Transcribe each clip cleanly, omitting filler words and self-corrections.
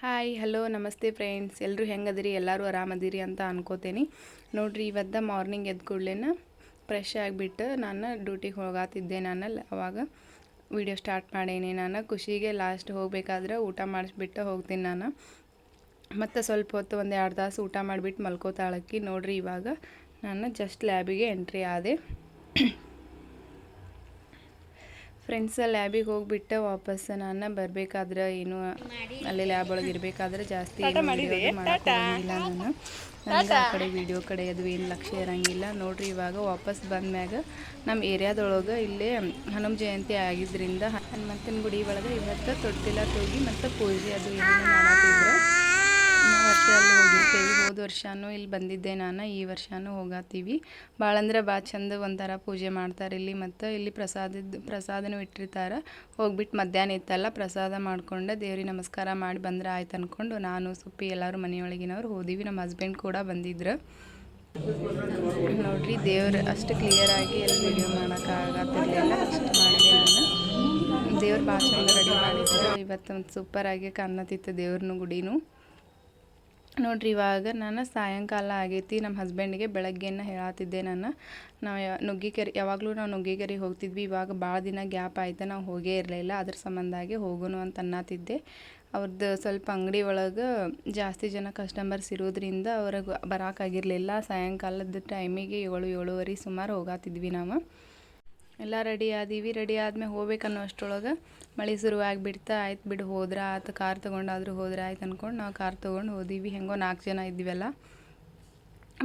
Hi hello ನಮಸ್ತೆ friends, ಎಲ್ಲರೂ ಹೆಂಗದಿರಿ? ಎಲ್ಲರೂ ಆರಾಮದಿರಿ ಅಂತ ಅನ್ಕೋತೀನಿ. ನೋಡ್ರಿ, ಇವತ್ತು ಮಾರ್ನಿಂಗ್ ಎದ್ದ ಕೂಡಲೇ ಫ್ರೆಶ್ ಆಗಿಬಿಟ್ಟು ನಾನು ಡ್ಯೂಟಿಗೆ ಹೋಗಾತಿದ್ದೆ. ಅವಾಗ ವಿಡಿಯೋ ಸ್ಟಾರ್ಟ್ ಮಾಡೇನಿ. ನಾನು ಖುಷಿಗೆ ಲಾಸ್ಟ್ ಹೋಗಬೇಕಾದ್ರೆ ಊಟ ಮಾಡಿಸ್ಬಿಟ್ಟು ಹೋಗ್ತೀನಿ. ನಾನು ಮತ್ತು ಸ್ವಲ್ಪ ಹೊತ್ತು ಒಂದು 2 ತಾಸು ಊಟ ಮಾಡಿಬಿಟ್ಟು ಮಲ್ಕೋತಾಳಕ್ಕಿ. ನೋಡ್ರಿ, ಇವಾಗ ನಾನು ಜಸ್ಟ್ ಲ್ಯಾಬಿಗೆ ಎಂಟ್ರಿ ಆದೆ. ಫ್ರೆಂಡ್ಸ್, ಲ್ಯಾಬಿಗೆ ಹೋಗಿಬಿಟ್ಟು ವಾಪಸ್ ನಾನು ಬರಬೇಕಾದ್ರೆ ಏನು ಅಲ್ಲಿ ಲ್ಯಾಬ್ ಒಳಗೆ ಇರಬೇಕಾದ್ರೆ ಜಾಸ್ತಿ ಮಾಡೋಕ್ಕಾಗಿಲ್ಲ. ನನಗೆ ಆ ಕಡೆ ವೀಡಿಯೋ ಕಡೆ ಅದು ಏನು ಲಕ್ಷ್ಯ ಇರೋಂಗಿಲ್ಲ. ನೋಡ್ರಿ, ಇವಾಗ ವಾಪಸ್ ಬಂದ್ಮ್ಯಾಗ ನಮ್ಮ ಏರಿಯಾದೊಳಗೆ ಇಲ್ಲೇ ಹನುಮ ಜಯಂತಿ ಆಗಿದ್ದರಿಂದ ಹನುಮಂತನ ಗುಡಿ ಒಳಗೆ ಇವತ್ತು ತೊಟ್ಟಿಲ ತೂಗಿ ಮತ್ತು ಪೂಜೆ ಅದು ಏನೇನು ಮಾಡತ್ತಿದ್ರು. ವರ್ಷ ಅಲ್ಲಿ ಹೋಗಿರ್ತೀವಿ. ಹೋದ ವರ್ಷವೂ ಇಲ್ಲಿ ಬಂದಿದ್ದೆ ನಾನು, ಈ ವರ್ಷವೂ ಹೋಗತ್ತೀವಿ. ಭಾಳ ಅಂದ್ರೆ ಭಾಳ ಚಂದ ಒಂಥರ ಪೂಜೆ ಮಾಡ್ತಾರೆ ಇಲ್ಲಿ. ಮತ್ತು ಇಲ್ಲಿ ಪ್ರಸಾದನೂ ಇಟ್ಟಿರ್ತಾರೆ. ಹೋಗ್ಬಿಟ್ಟು ಮಧ್ಯಾಹ್ನ ಇತ್ತಲ್ಲ, ಪ್ರಸಾದ ಮಾಡ್ಕೊಂಡು ದೇವ್ರಿಗೆ ನಮಸ್ಕಾರ ಮಾಡಿ ಬಂದ್ರೆ ಆಯ್ತು ಅಂದ್ಕೊಂಡು ನಾನು ಸುಪ್ಪಿ ಎಲ್ಲರೂ ಮನೆಯೊಳಗಿನವ್ರು ಹೋದೀವಿ. ನಮ್ಮ ಹಸ್ಬೆಂಡ್ ಕೂಡ ಬಂದಿದ್ರು. ನೋಡ್ರಿ, ದೇವ್ರು ಅಷ್ಟು ಕ್ಲಿಯರಾಗಿ ಅಲ್ಲಿ ವಿಡಿಯೋ ಮಾಡೋಕ್ಕಾಗತ್ತಿರಲಿಲ್ಲ. ಅಷ್ಟು ಮಾಡಿದೆ ನಾನು. ದೇವ್ರು ಭಾಳ ಚಂದ ರೆಡಿ ಮಾಡಿದ್ರು. ಇವತ್ತು ಸೂಪರಾಗಿ ಕಾಣತಿತ್ತು ದೇವ್ರನ್ನೂ ಗುಡಿನೂ. ನೋಡ್ರಿ, ಇವಾಗ ನಾನು ಸಾಯಂಕಾಲ ಆಗೈತಿ. ನಮ್ಮ ಹಸ್ಬೆಂಡಿಗೆ ಬೆಳಗ್ಗೆನ ಹೇಳತ್ತಿದ್ದೆ ನಾನು, ನುಗ್ಗಿಕೆರೆ ಯಾವಾಗಲೂ ನಾವು ನುಗ್ಗಿಕೆರೆಗೆ ಹೋಗ್ತಿದ್ವಿ. ಇವಾಗ ಭಾಳ ದಿನ ಗ್ಯಾಪ್ ಆಯ್ತು, ನಾವು ಹೋಗೇ ಇರಲಿಲ್ಲ. ಅದ್ರ ಸಂಬಂಧಾಗಿ ಹೋಗೋಣ ಅಂತ ಅನ್ನತ್ತಿದ್ದೆ. ಅವ್ರದ್ದು ಸ್ವಲ್ಪ ಅಂಗಡಿ ಒಳಗೆ ಜಾಸ್ತಿ ಜನ ಕಸ್ಟಮರ್ಸ್ ಇರೋದ್ರಿಂದ ಅವ್ರಿಗೆ ಬರೋಕ್ಕಾಗಿರಲಿಲ್ಲ. ಸಾಯಂಕಾಲದ ಟೈಮಿಗೆ 7-7:30 ಸುಮಾರು ಹೋಗತ್ತಿದ್ವಿ ನಾವು. ಎಲ್ಲ ರೆಡಿ ಆದೀವಿ. ರೆಡಿ ಆದ್ಮೇಲೆ ಹೋಗ್ಬೇಕನ್ನೋ ಅಷ್ಟರೊಳಗೆ ಮಳೆ ಶುರು ಆಗಿಬಿಡ್ತಾ. ಆಯ್ತು ಬಿಡು, ಹೋದ್ರೆ ಆಯ್ತು, ಕಾರ್ ತೊಗೊಂಡಾದ್ರೂ ಹೋದ್ರೆ ಆಯ್ತು ಅಂದ್ಕೊಂಡು ನಾವು ಕಾರ್ ತೊಗೊಂಡು ಹೋದೀವಿ. ಹೆಂಗೋ 4 ಜನ ಇದ್ವಲ್ಲ,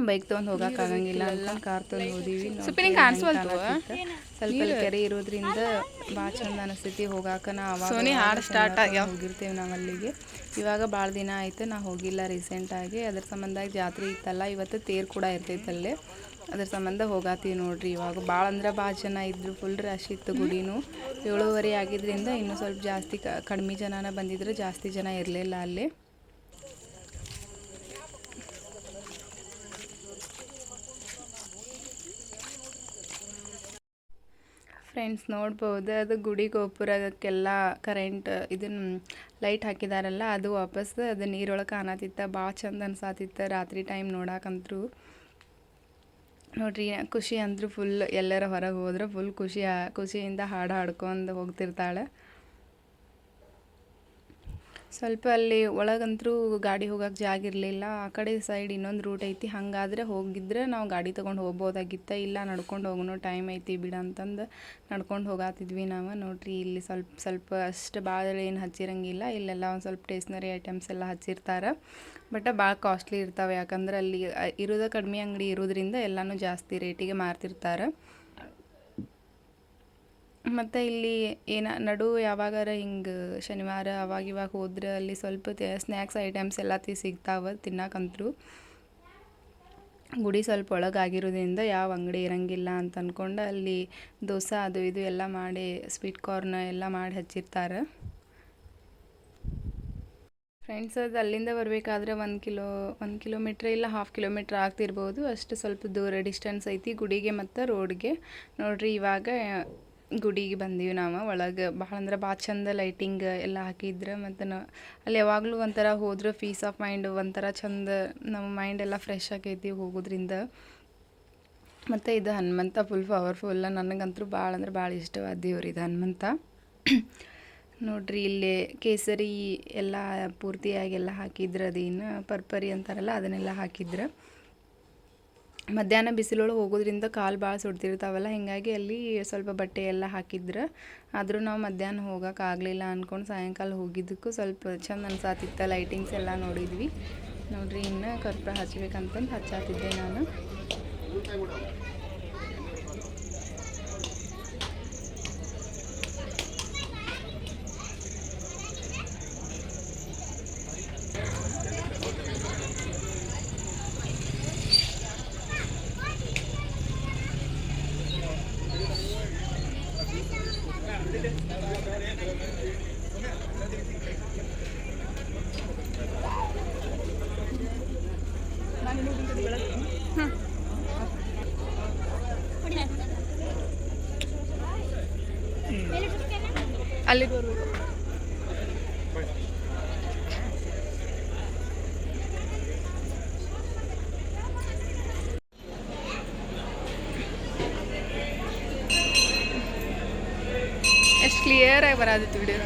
ಬೈಕ್ ತೊಗೊಂಡು ಹೋಗೋಕ್ಕಾಗಂಗಿಲ್ಲ ಅಂತ ಕಾರ್ ತೊಗೊಂಡು ಹೋದೀವಿ. ಸ್ವಲ್ಪ ಕೆರೆ ಇರೋದ್ರಿಂದ ಭಾಳ ಚಂದ ಅನಿಸ್ತೈತಿ ಹೋಗಾಕ. ಹೋಗಿರ್ತೇವೆ ನಾವು ಅಲ್ಲಿಗೆ. ಇವಾಗ ಭಾಳ ದಿನ ಆಯಿತು ನಾವು ಹೋಗಿಲ್ಲ ರೀಸೆಂಟಾಗಿ. ಅದ್ರ ಸಂಬಂಧಾಗಿ ಜಾತ್ರೆ ಇತ್ತಲ್ಲ, ಇವತ್ತು ತೇರು ಕೂಡ ಇರ್ತೈತಲ್ಲೇ. ಅದ್ರ ಸಂಬಂಧ ಹೋಗಾತೀವಿ. ನೋಡ್ರಿ, ಇವಾಗ ಭಾಳ ಅಂದ್ರೆ ಭಾಳ ಜನ ಇದ್ದರು. ಫುಲ್ ರಶ್ ಇತ್ತು ಗುಡಿನೂ. 7:30 ಆಗಿದ್ದರಿಂದ ಇನ್ನೂ ಸ್ವಲ್ಪ ಜಾಸ್ತಿ ಕಡಿಮೆ ಜನನ ಬಂದಿದ್ರು, ಜಾಸ್ತಿ ಜನ ಇರಲಿಲ್ಲ ಅಲ್ಲಿ. ಫ್ರೆಂಡ್ಸ್, ನೋಡ್ಬೋದು ಅದು ಗುಡಿ ಗೋಪುರಕ್ಕೆಲ್ಲ ಕರೆಂಟ್ ಇದನ್ನು ಲೈಟ್ ಹಾಕಿದಾರಲ್ಲ, ಅದು ವಾಪಸ್ ಅದು ನೀರೊಳಗೆ ಕಾಣತಿತ್ತು. ಭಾಳ ಚಂದ ಅನ್ಸಾತಿತ್ತು ರಾತ್ರಿ ಟೈಮ್ ನೋಡಕ್ಕಂತೂ. ನೋಡ್ರಿ, ಖುಷಿ ಅಂದರೂ ಫುಲ್. ಎಲ್ಲರ ಹೊರಗೆ ಹೋದ್ರೆ ಫುಲ್ ಖುಷಿಯಿಂದ ಹಾಡು ಹಾಡ್ಕೊಂಡು ಹೋಗ್ತಿರ್ತಾಳೆ. ಸ್ವಲ್ಪ ಅಲ್ಲಿ ಒಳಗಂತರೂ ಗಾಡಿ ಹೋಗೋಕೆ ಜಾಗ ಇರಲಿಲ್ಲ. ಆ ಕಡೆ ಸೈಡ್ ಇನ್ನೊಂದು ರೂಟ್ ಐತಿ. ಹಾಗಾದ್ರೆ ಹೋಗಿದ್ರೆ ನಾವು ಗಾಡಿ ತೊಗೊಂಡು ಹೋಗ್ಬೋದಾಗಿತ್ತು. ಇಲ್ಲ, ನಡ್ಕೊಂಡು ಹೋಗೋಣ, ಟೈಮ್ ಐತಿ ಬಿಡ ಅಂತಂದು ನಡ್ಕೊಂಡು ಹೋಗಾತಿದ್ವಿ ನಾವು. ನೋಡ್ರಿ, ಇಲ್ಲಿ ಸ್ವಲ್ಪ ಅಷ್ಟು ಭಾಳ ಏನು ಹಚ್ಚಿರಂಗಿಲ್ಲ. ಇಲ್ಲೆಲ್ಲ ಒಂದು ಸ್ವಲ್ಪ ಸ್ಟೇಷ್ನರಿ ಐಟಮ್ಸ್ ಎಲ್ಲ ಹಚ್ಚಿರ್ತಾರೆ. ಬಟ್ ಭಾಳ ಕಾಸ್ಟ್ಲಿ ಇರ್ತಾವೆ. ಯಾಕಂದ್ರೆ ಅಲ್ಲಿ ಇರೋದು ಕಡಿಮೆ ಅಂಗಡಿ ಇರೋದ್ರಿಂದ ಎಲ್ಲನೂ ಜಾಸ್ತಿ ರೇಟಿಗೆ ಮಾರ್ತಿರ್ತಾರೆ. ಮತ್ತು ಇಲ್ಲಿ ನಡು ಯಾವಾಗಾರ ಹಿಂಗೆ ಶನಿವಾರ ಅವಾಗ ಹೋದ್ರೆ ಅಲ್ಲಿ ಸ್ವಲ್ಪ ಸ್ನ್ಯಾಕ್ಸ್ ಐಟಮ್ಸ್ ಎಲ್ಲ ಸಿಗ್ತಾವೆ ತಿನ್ನಕ್ಕಂತೂ. ಗುಡಿ ಸ್ವಲ್ಪ ಒಳಗಾಗಿರೋದ್ರಿಂದ ಯಾವ ಅಂಗಡಿ ಇರೋಂಗಿಲ್ಲ ಅಂತ ಅಂದ್ಕೊಂಡು ಅಲ್ಲಿ ದೋಸೆ ಅದು ಇದು ಎಲ್ಲ ಮಾಡಿ, ಸ್ವೀಟ್ ಕಾರ್ನ್ ಎಲ್ಲ ಮಾಡಿ ಹಚ್ಚಿರ್ತಾರೆ. ಫ್ರೆಂಡ್ಸ್, ಅದು ಅಲ್ಲಿಂದ ಬರಬೇಕಾದ್ರೆ 1 ಕಿಲೋಮೀಟ್ರ್ ಇಲ್ಲ 1/2 ಕಿಲೋಮೀಟ್ರ್ ಆಗ್ತಿರ್ಬೋದು. ಅಷ್ಟು ಸ್ವಲ್ಪ ದೂರ ಡಿಸ್ಟೆನ್ಸ್ ಐತಿ ಗುಡಿಗೆ ಮತ್ತು ರೋಡ್ಗೆ. ನೋಡ್ರಿ, ಇವಾಗ ಗುಡಿಗೆ ಬಂದೀವಿ ನಾವು. ಒಳಗೆ ಭಾಳ ಅಂದ್ರೆ ಭಾಳ ಚಂದ ಲೈಟಿಂಗ್ ಎಲ್ಲ ಹಾಕಿದ್ರು. ಮತ್ತು ಅಲ್ಲಿ ಯಾವಾಗಲೂ ಒಂಥರ ಹೋದ್ರೆ ಪೀಸ್ ಆಫ್ ಮೈಂಡ್ ಒಂಥರ ಚಂದ, ನಮ್ಮ ಮೈಂಡ್ ಎಲ್ಲ ಫ್ರೆಶ್ ಆಗೈತಿ ಹೋಗೋದ್ರಿಂದ. ಮತ್ತು ಇದು ಹನುಮಂತ ಫುಲ್ ಪವರ್ಫುಲ್ಲ. ನನಗಂತೂ ಭಾಳ ಅಂದ್ರೆ ಭಾಳ ಇಷ್ಟವಾದ ದೇವ್ರು ಇದು ಹನುಮಂತ. ನೋಡ್ರಿ, ಇಲ್ಲಿ ಕೇಸರಿ ಎಲ್ಲ ಪೂರ್ತಿಯಾಗಿ ಎಲ್ಲ ಹಾಕಿದ್ರು. ಅದೇನು ಪರ್ಪರಿ ಅಂತಾರಲ್ಲ, ಅದನ್ನೆಲ್ಲ ಹಾಕಿದ್ರು. ಮಧ್ಯಾಹ್ನ ಬಿಸಿಲೊಳಗೆ ಹೋಗೋದ್ರಿಂದ ಕಾಲು ಭಾಳ ಸುಡ್ತಿರ್ತಾವಲ್ಲ, ಹೀಗಾಗಿ ಅಲ್ಲಿ ಸ್ವಲ್ಪ ಬಟ್ಟೆ ಎಲ್ಲ ಹಾಕಿದ್ರು. ಆದರೂ ನಾವು ಮಧ್ಯಾಹ್ನ ಹೋಗೋಕ್ಕಾಗಲಿಲ್ಲ ಅಂದ್ಕೊಂಡು ಸಾಯಂಕಾಲ ಹೋಗಿದ್ದಕ್ಕೂ ಸ್ವಲ್ಪ ಚಂದ ಅನ್ಸಾತಿತ್ತು. ಲೈಟಿಂಗ್ಸ್ ಎಲ್ಲ ನೋಡಿದ್ವಿ. ನೋಡ್ರಿ, ಇನ್ನು ಕರ್ಪೂರ ಹಚ್ಬೇಕಂತಂದು ಹಚ್ಚಾತಿದ್ದೆ ನಾನು. ಅಲ್ಲಿ ಕ್ಲಿಯರ್ ಆಗಿ ಬರದಿತ್ತು ವಿಡಿಯೋ.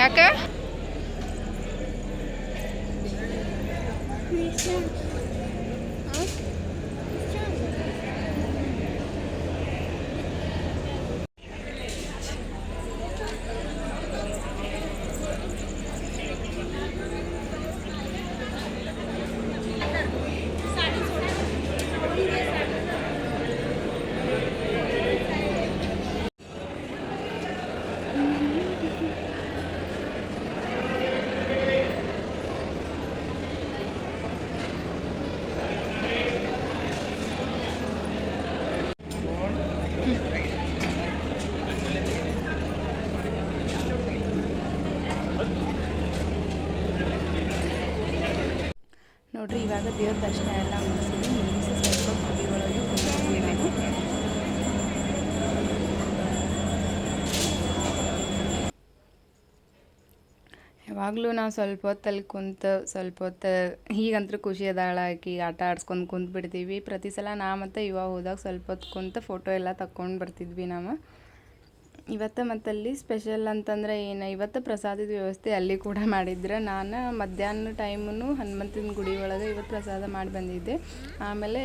ಯಾಕ ನೋಡ್ರಿ ಇವಾಗ ದೇವ್ರ ದರ್ಶನ ಎಲ್ಲ ಮುಗಿಸಿ ಸ್ವಲ್ಪ ಗುಡಿ ಒಳಗೆ ಹೋಗ್ತೀವಿ ನಾವು. ಯಾವಾಗಲೂ ನಾವು ಸ್ವಲ್ಪ ಹೊತ್ತು ಅಲ್ಲಿ ಕುಂತು ಸ್ವಲ್ಪ ಹೊತ್ತು ಈಗಂತೂ ಖುಷಿ ಅದಾಳ ಆಕಿ ಆಟ ಆಡ್ಸ್ಕೊಂಡು ಕುಂತು ಬಿಡ್ತೀವಿ. ಪ್ರತಿ ಸಲ ನಾ ಮತ್ತು ಇವಾಗ ಹೋದಾಗ ಸ್ವಲ್ಪ ಹೊತ್ತು ಕುಂತು ಫೋಟೋ ಎಲ್ಲ ತಕ್ಕೊಂಡು ಬರ್ತಿದ್ವಿ ನಾವು. ಇವತ್ತು ಮತ್ತಲ್ಲಿ ಸ್ಪೆಷಲ್ ಅಂತಂದರೆ ಏನು, ಇವತ್ತು ಪ್ರಸಾದದ ವ್ಯವಸ್ಥೆ ಅಲ್ಲಿ ಕೂಡ ಮಾಡಿದ್ರೆ. ನಾನು ಮಧ್ಯಾಹ್ನ ಟೈಮು ಹನುಮಂತನ ಗುಡಿ ಒಳಗೆ ಇವತ್ತು ಪ್ರಸಾದ ಮಾಡಿ ಬಂದಿದ್ದೆ. ಆಮೇಲೆ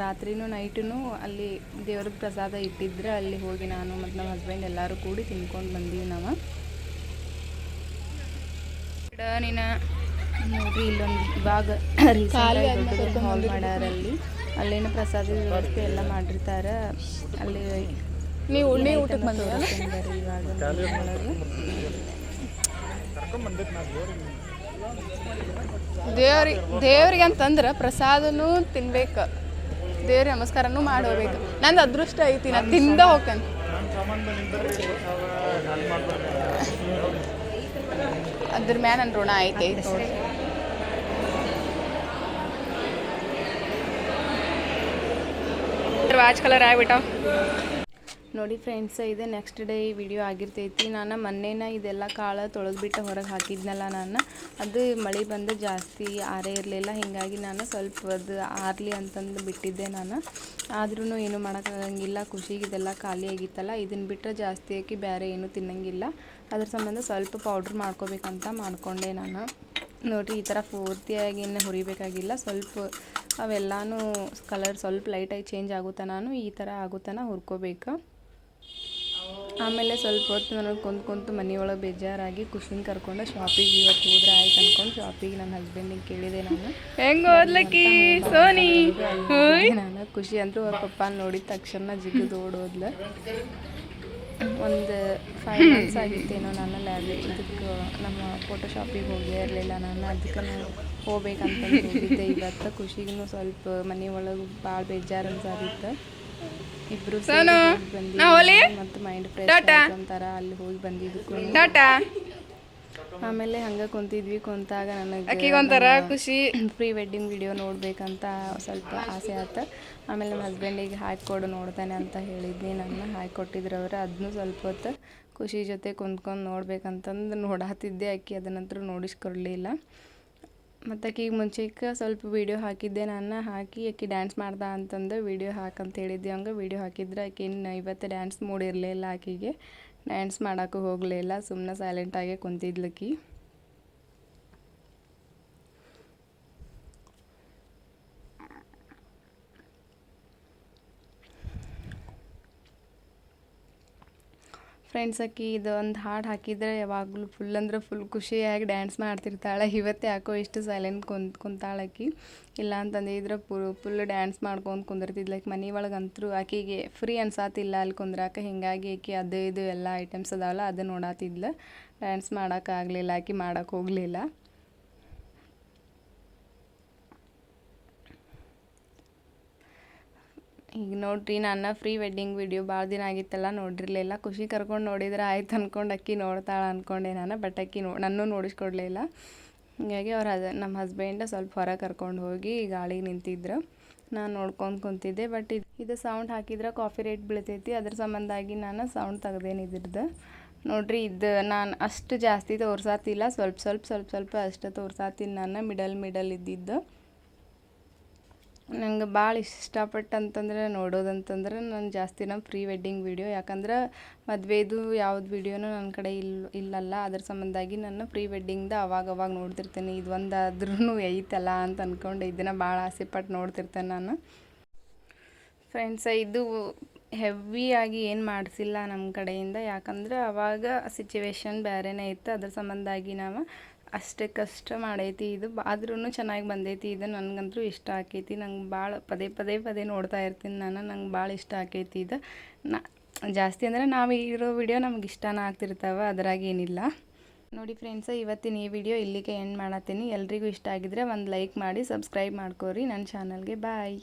ರಾತ್ರಿನೂ ನೈಟೂ ಅಲ್ಲಿ ದೇವ್ರಿಗೆ ಪ್ರಸಾದ ಇಟ್ಟಿದ್ರೆ ಅಲ್ಲಿ ಹೋಗಿ ನಾನು ಮತ್ತು ನಮ್ಮ ಹಸ್ಬೆಂಡ್ ಎಲ್ಲರೂ ಕೂಡಿ ತಿನ್ಕೊಂಡು ಬಂದೀವಿ ನಾವು. ನೀನು ನೋಡ್ರಿ ಇಲ್ಲೊಂದು ಇವಾಗ ರೀಸೆಂಟಾಗಿ ಹಾಲ್ ಮಾಡ್ಯಾರಲ್ಲಿ ಅಲ್ಲೇನು ಪ್ರಸಾದದ ವ್ಯವಸ್ಥೆ ಎಲ್ಲ ಮಾಡಿರ್ತಾರೆ. ಅಲ್ಲಿ ನೀವು ಊಟಕ್ಕೆ ಬಂದಿದ್ದೀರ ದೇವ್ರಿಗೆ ಅಂತಂದ್ರೆ ಪ್ರಸಾದನೂ ತಿನ್ಬೇಕು, ದೇವ್ರ ನಮಸ್ಕಾರನೂ ಮಾಡೋಬೇಕು. ನಂದು ಅದೃಷ್ಟ ಐತಿ, ನಾನು ತಿಂದ ಹೋಗ್ತೇನೆ. ಅದ್ರ ಮ್ಯಾಲ ನನ್ನ ಋಣ ಐತಿ ನೋಡಿ. ವಾಚ್ ಕಲರ್ ಆಗ್ಬಿಟ್ಟಾವ ನೋಡಿ ಫ್ರೆಂಡ್ಸ್. ಇದು ನೆಕ್ಸ್ಟ್ ಡೇ ವಿಡಿಯೋ ಆಗಿರ್ತೈತಿ. ನಾನು ಮೊನ್ನೆನ ಇದೆಲ್ಲ ಕಾಳು ತೊಳೆದ್ಬಿಟ್ಟು ಹೊರಗೆ ಹಾಕಿದ್ನಲ್ಲ ನಾನು, ಅದು ಮಳೆ ಬಂದು ಜಾಸ್ತಿ ಆರೇ ಇರಲಿಲ್ಲ. ಹೀಗಾಗಿ ನಾನು ಸ್ವಲ್ಪ ಅದು ಆರಲಿ ಅಂತಂದು ಬಿಟ್ಟಿದ್ದೆ ನಾನು. ಆದ್ರೂ ಏನೂ ಮಾಡೋಕ್ಕಾಗಂಗಿಲ್ಲ, ಖುಷಿಗೆ ಇದೆಲ್ಲ ಖಾಲಿ ಆಗಿತ್ತಲ್ಲ. ಇದನ್ನು ಬಿಟ್ಟರೆ ಜಾಸ್ತಿ ಹಾಕಿ ಬೇರೆ ಏನೂ ತಿನ್ನಂಗಿಲ್ಲ. ಅದ್ರ ಸಂಬಂಧ ಸ್ವಲ್ಪ ಪೌಡ್ರ್ ಮಾಡ್ಕೋಬೇಕಂತ ಮಾಡಿಕೊಂಡೆ ನಾನು. ನೋಡಿರಿ ಈ ಥರ ಪೂರ್ತಿಯಾಗಿ ಏನು ಹುರಿಬೇಕಾಗಿಲ್ಲ, ಸ್ವಲ್ಪ ಅವೆಲ್ಲನೂ ಕಲರ್ ಸ್ವಲ್ಪ ಲೈಟಾಗಿ ಚೇಂಜ್ ಆಗುತ್ತಾ ನಾನು ಈ ಥರ ಆಗುತ್ತಾನ ಹುರ್ಕೋಬೇಕು. ಆಮೇಲೆ ಸ್ವಲ್ಪ ಹೊತ್ತು ನನಗೆ ಕುಂತು ಮನೆಯೊಳಗೆ ಬೇಜಾರಾಗಿ ಖುಷಿನ ಕರ್ಕೊಂಡು ಶಾಪಿಗೆ ಇವತ್ತು ಹೋದ್ರೆ ಆಯ್ತು ಅಂದ್ಕೊಂಡು ಶಾಪಿಗೆ ನನ್ನ ಹಸ್ಬೆಂಡಿಗೆ ಕೇಳಿದೆ ನಾನು, ಹೆಂಗೆ ಓದ್ಲಕ್ಕಿ ಸೋನಿ ನಾನು. ಖುಷಿ ಅಂತೂ ಅವ್ರ ಪಪ್ಪ ನೋಡಿದ ತಕ್ಷಣ ಜಿಗಿದು ಓಡೋದ್ಲು. ಒಂದು 5 months ಆಗಿತ್ತೇನೋ ನಾನು ಇದಕ್ಕೆ ನಮ್ಮ ಫೋಟೋ ಶಾಪಿಗೆ ಹೋಗೇ ಇರಲಿಲ್ಲ ನಾನು. ಅದಕ್ಕೆ ನಾನು ಹೋಗ್ಬೇಕಂತಂದು ಹೋಗಿದ್ದೆ ಇವತ್ತು. ಖುಷಿಗೂ ಸ್ವಲ್ಪ ಮನೆಯೊಳಗೆ ಭಾಳ ಬೇಜಾರು ಅನ್ಸಾದಿತ್ತು. ಇಬ್ಬರು ಬಂದು ಮತ್ತು ಮೈಂಡ್ ಫ್ರೆಶ್ ಅಂತಾರ ಅಲ್ಲಿ ಹೋಗಿ ಬಂದಿದ್ದಕ್ಕೂ. ಆಮೇಲೆ ಹಂಗೆ ಕುಂತಾಗ ನನಗೆ ಒಂಥರ ಖುಷಿ, ಪ್ರೀ ವೆಡ್ಡಿಂಗ್ ವಿಡಿಯೋ ನೋಡಬೇಕಂತ ಸ್ವಲ್ಪ ಆಸೆ ಆಯ್ತು. ಆಮೇಲೆ ನಮ್ಮ ಹಸ್ಬೆಂಡಿಗೆ ಹಾಕಿಕೊಡು ನೋಡ್ತಾನೆ ಅಂತ ಹೇಳಿದ್ನಿ ನಾನು. ಹಾಕಿಕೊಟ್ಟಿದ್ರು ಅವರು. ಅದನ್ನೂ ಸ್ವಲ್ಪ ಹೊತ್ತು ಖುಷಿ ಜೊತೆ ಕುಂತ್ಕೊಂಡು ನೋಡ್ಬೇಕಂತಂದು ನೋಡಾತಿದ್ದೆ. ಅಕ್ಕಿ ಅದನ್ನಂತರೂ ನೋಡಿಸ್ಕೊಡ್ಲಿಲ್ಲ. ಮತ್ತು ಆಕಿಗೆ ಮುಂಚೆಗೆ ಸ್ವಲ್ಪ ವೀಡಿಯೋ ಹಾಕಿದ್ದೆ ನಾನು. ಹಾಕಿ ಆಕಿ ಡ್ಯಾನ್ಸ್ ಮಾಡ್ದ ಅಂತಂದು ವೀಡಿಯೋ ಹಾಕಂತ ಹೇಳಿದ್ದೆ. ಹಂಗೆ ವೀಡಿಯೋ ಹಾಕಿದ್ರೆ ಆಕಿನ ಇವತ್ತು ಡ್ಯಾನ್ಸ್ ಮೂಡ್ ಇರಲಿಲ್ಲ. ಆಕಿಗೆ ಡ್ಯಾನ್ಸ್ ಮಾಡೋಕ್ಕೂ ಹೋಗಲಿಲ್ಲ, ಸುಮ್ಮನೆ ಸೈಲೆಂಟಾಗೆ ಕುಂತಿದ್ಲಕ್ಕಿ. ಫ್ರೆಂಡ್ಸ್ ಆಕಿ ಇದು ಒಂದು ಹಾಡು ಹಾಕಿದರೆ ಯಾವಾಗಲೂ ಫುಲ್ ಅಂದ್ರೆ ಫುಲ್ ಖುಷಿಯಾಗಿ ಡ್ಯಾನ್ಸ್ ಮಾಡ್ತಿರ್ತಾಳೆ. ಇವತ್ತು ಯಾಕೋ ಇಷ್ಟು ಸೈಲೆಂಟ್ ಕುಂತಾಳಕ್ಕಿ. ಇಲ್ಲ ಅಂತಂದಿದ್ರೆ ಫುಲ್ ಡ್ಯಾನ್ಸ್ ಮಾಡ್ಕೊಂಡು ಕುಂದಿರ್ತಿದ್ಲಕ್ಕೆ. ಮನೆ ಒಳಗಂತರೂ ಆಕಿಗೆ ಫ್ರೀ ಅನ್ಸಾತಿಲ್ಲ ಅಲ್ಲಿ ಕುಂದ್ರಾಕ. ಹೀಗಾಗಿ ಆಕಿ ಅದು ಇದು ಎಲ್ಲ ಐಟಮ್ಸ್ ಅದಾವಲ್ಲ ಅದು ನೋಡಾತಿದ್ಲು. ಡ್ಯಾನ್ಸ್ ಮಾಡೋಕ್ಕಾಗಲಿಲ್ಲ, ಆಕಿ ಮಾಡೋಕ್ಕೆ ಹೋಗಲಿಲ್ಲ. ಈಗ ನೋಡ್ರಿ ನನ್ನ ಪ್ರೀ ವೆಡ್ಡಿಂಗ್ ವಿಡಿಯೋ ಭಾಳ ದಿನ ಆಗಿತ್ತಲ್ಲ, ನೋಡಿರಲಿಲ್ಲ. ಖುಷಿ ಕರ್ಕೊಂಡು ನೋಡಿದ್ರೆ ಆಯ್ತು ಅಂದ್ಕೊಂಡು ಅಕ್ಕಿ ನೋಡ್ತಾಳೆ ಅಂದ್ಕೊಂಡೆ ನಾನು. ಬಟ್ ಅಕ್ಕಿ ನನ್ನೂ ನೋಡಿಸ್ಕೊಡ್ಲಿಲ್ಲ. ಹೀಗಾಗಿ ನಮ್ಮ ಹಸ್ಬೆಂಡ್ ಸ್ವಲ್ಪ ಹೊರಗೆ ಕರ್ಕೊಂಡು ಹೋಗಿ ಗಾಳಿಗೆ ನಿಂತಿದ್ರು. ನಾನು ನೋಡ್ಕೊಂಡು ಕುಂತಿದ್ದೆ. ಬಟ್ ಇದು ಸೌಂಡ್ ಹಾಕಿದ್ರೆ ಕಾಫಿ ರೇಟ್ ಬೀಳ್ತೈತಿ. ಅದ್ರ ಸಂಬಂಧಾಗಿ ನಾನು ಸೌಂಡ್ ತೆಗ್ದೇನು ಇದ್ರದ್ದು. ನೋಡ್ರಿ ಇದು ನಾನು ಅಷ್ಟು ಜಾಸ್ತಿ ತೋರ್ಸಾತಿಲ್ಲ, ಸ್ವಲ್ಪ ಅಷ್ಟು ತೋರ್ಸಾತೀನಿ ನಾನು ಮಿಡಲ್ ಇದ್ದಿದ್ದು. ನಂಗೆ ಭಾಳ ಇಷ್ಟಪಟ್ಟು ಅಂತಂದ್ರೆ ನೋಡೋದಂತಂದ್ರೆ ನಾನು ಜಾಸ್ತಿನ ಪ್ರೀ ವೆಡ್ಡಿಂಗ್ ವೀಡಿಯೋ, ಯಾಕಂದ್ರೆ ಮದುವೆದು ಯಾವ್ದು ವೀಡಿಯೋನೂ ನನ್ನ ಕಡೆ ಇಲ್ಲಲ್ಲ. ಅದ್ರ ಸಂಬಂಧಾಗಿ ನಾನು ಪ್ರೀ ವೆಡ್ಡಿಂಗ್ದು ಅವಾಗ ನೋಡ್ತಿರ್ತೇನೆ. ಇದು ಒಂದಾದ್ರೂ ಐತಲ್ಲ ಅಂತ ಅಂದ್ಕೊಂಡು ಇದನ್ನು ಭಾಳ ಆಸೆಪಟ್ಟು ನೋಡ್ತಿರ್ತೇನೆ ನಾನು. ಫ್ರೆಂಡ್ಸ್, ಇದು ಹೆವಿಯಾಗಿ ಏನು ಮಾಡಿಸಿಲ್ಲ ನಮ್ಮ ಕಡೆಯಿಂದ, ಯಾಕಂದ್ರೆ ಅವಾಗ ಸಿಚುವೇಶನ್ ಬೇರೆನೇ ಇತ್ತು. ಅದ್ರ ಸಂಬಂಧಾಗಿ ನಾವು ಅಷ್ಟೇ ಕಷ್ಟ ಮಾಡೈತಿ. ಇದು ಆದ್ರೂ ಚೆನ್ನಾಗಿ ಬಂದೈತಿ. ಇದು ನನಗಂತೂ ಇಷ್ಟ ಆಕೈತಿ. ನಂಗೆ ಭಾಳ ಪದೇ ನೋಡ್ತಾ ಇರ್ತೀನಿ ನಾನು. ನಂಗೆ ಭಾಳ ಇಷ್ಟ ಆಕೈತಿ ಇದು. ಜಾಸ್ತಿ ಅಂದರೆ ನಾವು ಇರೋ ವಿಡಿಯೋ ನಮ್ಗೆ ಇಷ್ಟನ ಆಗ್ತಿರ್ತಾವೆ, ಅದ್ರಾಗೇನಿಲ್ಲ. ನೋಡಿ ಫ್ರೆಂಡ್ಸ, ಇವತ್ತಿನ ಈ ವಿಡಿಯೋ ಇಲ್ಲಿಗೆ ಎಂಡ್ ಮಾಡತ್ತೀನಿ. ಎಲ್ರಿಗೂ ಇಷ್ಟ ಆಗಿದ್ರೆ ಒಂದು ಲೈಕ್ ಮಾಡಿ ಸಬ್ಸ್ಕ್ರೈಬ್ ಮಾಡ್ಕೋರಿ ನನ್ನ ಚಾನಲ್ಗೆ. ಬಾಯ್.